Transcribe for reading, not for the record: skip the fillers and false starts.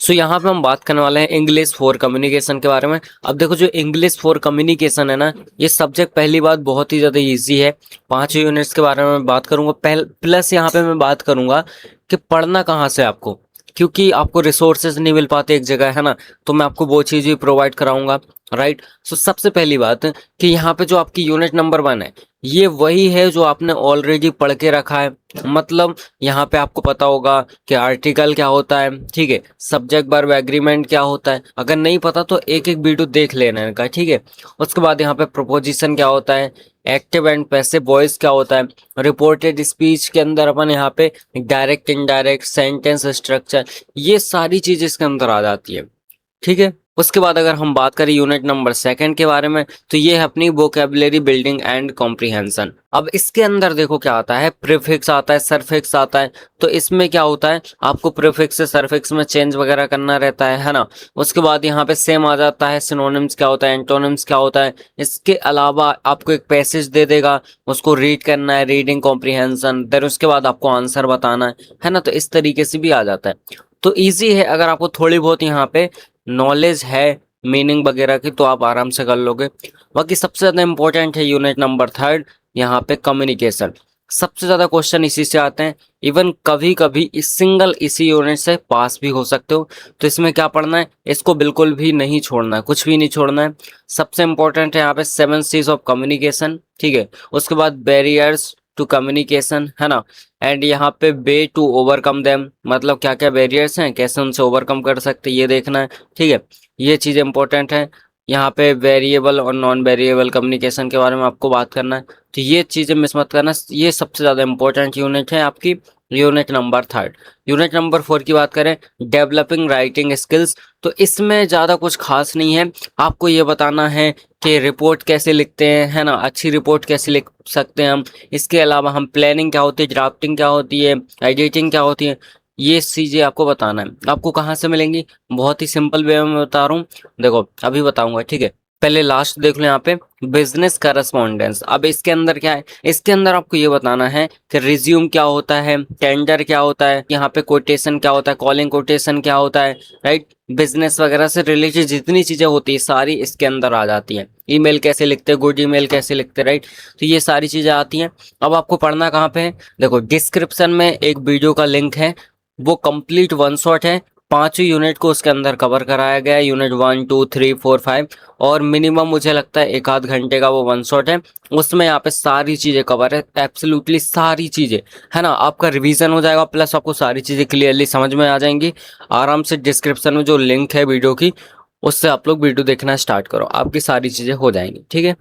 सो यहाँ पे हम बात करने वाले हैं इंग्लिश फॉर कम्युनिकेशन के बारे में। अब देखो, जो इंग्लिश फॉर कम्युनिकेशन है ना, ये सब्जेक्ट पहली बात बहुत ही ज़्यादा इजी है। 5 यूनिट्स के बारे में मैं बात करूंगा, प्लस यहाँ पे मैं बात करूंगा कि पढ़ना कहाँ से आपको, क्योंकि आपको रिसोर्सेज नहीं मिल पाते एक जगह, है ना। तो मैं आपको वो चीज़ भी प्रोवाइड कराऊंगा, राइट। सो सबसे पहली बात कि यहाँ पे जो आपकी यूनिट नंबर 1 है, ये वही है जो आपने ऑलरेडी पढ़ के रखा है। मतलब यहाँ पे आपको पता होगा कि आर्टिकल क्या होता है, ठीक है, सब्जेक्ट वर्ब एग्रीमेंट क्या होता है। अगर नहीं पता तो एक एक वीडियो देख लेना इनका, ठीक है। उसके बाद यहाँ पे प्रोपोजिशन क्या होता है, एक्टिव एंड पैसिव वॉइस क्या होता है, रिपोर्टेड स्पीच के अंदर अपन यहाँ पे डायरेक्ट इनडायरेक्ट सेंटेंस स्ट्रक्चर, ये सारी चीज इसके अंदर आ जाती है, ठीक है। उसके बाद अगर हम बात करें यूनिट नंबर 2 के बारे में, तो ये है अपनी वोकेबुलरी बिल्डिंग एंड कॉम्प्रिहेंशन। अब इसके अंदर देखो क्या आता है, प्रीफिक्स आता है, सरफिक्स आता है। तो इसमें क्या होता है, आपको प्रीफिक्स से सरफिक्स में चेंज वगैरह करना रहता है ना। उसके बाद यहाँ पे सेम आ जाता है, सिनोनिम्स क्या होता है, एंटोनिम्स क्या होता है। इसके अलावा आपको एक पैसेज दे देगा, उसको रीड करना है, रीडिंग कॉम्प्रिहेंशन, देन उसके बाद आपको आंसर बताना है ना। तो इस तरीके से भी आ जाता है। तो ईजी है, अगर आपको थोड़ी बहुत यहाँ पे नॉलेज है मीनिंग वगैरह की, तो आप आराम से कर लोगे। बाकी सबसे ज़्यादा इंपॉर्टेंट है यूनिट नंबर 3, यहाँ पे कम्युनिकेशन। सबसे ज़्यादा क्वेश्चन इसी से आते हैं। इवन कभी कभी इसी यूनिट से पास भी हो सकते हो। तो इसमें क्या पढ़ना है, इसको बिल्कुल भी नहीं छोड़ना है, कुछ भी नहीं छोड़ना है। सबसे इंपॉर्टेंट है यहाँ पे 7 C's ऑफ कम्युनिकेशन, ठीक है। उसके बाद बैरियर्स टू कम्युनिकेशन, है ना। एंड यहाँ पे वे टू ओवरकम देम, मतलब क्या क्या बैरियर्स हैं, कैसे उनसे ओवरकम कर सकते हैं, ये देखना है, ठीक है। ये चीज़ इंपॉर्टेंट है। यहाँ पे वेरिएबल और नॉन वेरिएबल कम्युनिकेशन के बारे में आपको बात करना है। तो ये चीज़ें मिस मत करना, ये सबसे ज़्यादा इंपॉर्टेंट यूनिट है आपकी, यूनिट नंबर 3। यूनिट नंबर 4 की बात करें, डेवलपिंग राइटिंग स्किल्स। तो इसमें ज़्यादा कुछ खास नहीं है, आपको ये बताना है कि रिपोर्ट कैसे लिखते हैं, है ना, अच्छी रिपोर्ट कैसे लिख सकते हैं हम। इसके अलावा हम प्लानिंग क्या होती है, ड्राफ्टिंग क्या होती है, एडिटिंग क्या होती है, ये चीज़ें आपको बताना है। आपको कहाँ से मिलेंगी, बहुत ही सिंपल वे में बता रहा हूँ, देखो अभी बताऊंगा, ठीक है। पहले लास्ट देख लो यहाँ पे, बिजनेस करस्पॉन्डेंस। अब इसके अंदर क्या है, इसके अंदर आपको ये बताना है कि रिज्यूम क्या होता है, टेंडर क्या होता है, यहाँ पे कोटेशन क्या होता है, कॉलिंग कोटेशन क्या होता है, राइट। बिजनेस वगैरह से रिलेटेड जितनी चीजें होती है सारी इसके अंदर आ जाती हैं। ईमेल कैसे लिखते हैं, गुड ईमेल कैसे लिखते हैं, राइट। तो ये सारी चीजें आती हैं। अब आपको पढ़ना कहाँ पे है, देखो डिस्क्रिप्शन में एक वीडियो का लिंक है, वो कंप्लीट वन शॉट है। 5 यूनिट को उसके अंदर कवर कराया गया है, यूनिट 1 2 3 4 5, और मिनिमम मुझे लगता है 1 आध घंटे का वो वन शॉट है। उसमें यहाँ पे सारी चीज़ें कवर है, एब्सोल्युटली सारी चीज़ें, है ना। आपका रिवीजन हो जाएगा, प्लस आपको सारी चीज़ें क्लियरली समझ में आ जाएंगी। आराम से डिस्क्रिप्शन में जो लिंक है वीडियो की, उससे आप लोग वीडियो देखना स्टार्ट करो, आपकी सारी चीज़ें हो जाएंगी, ठीक है।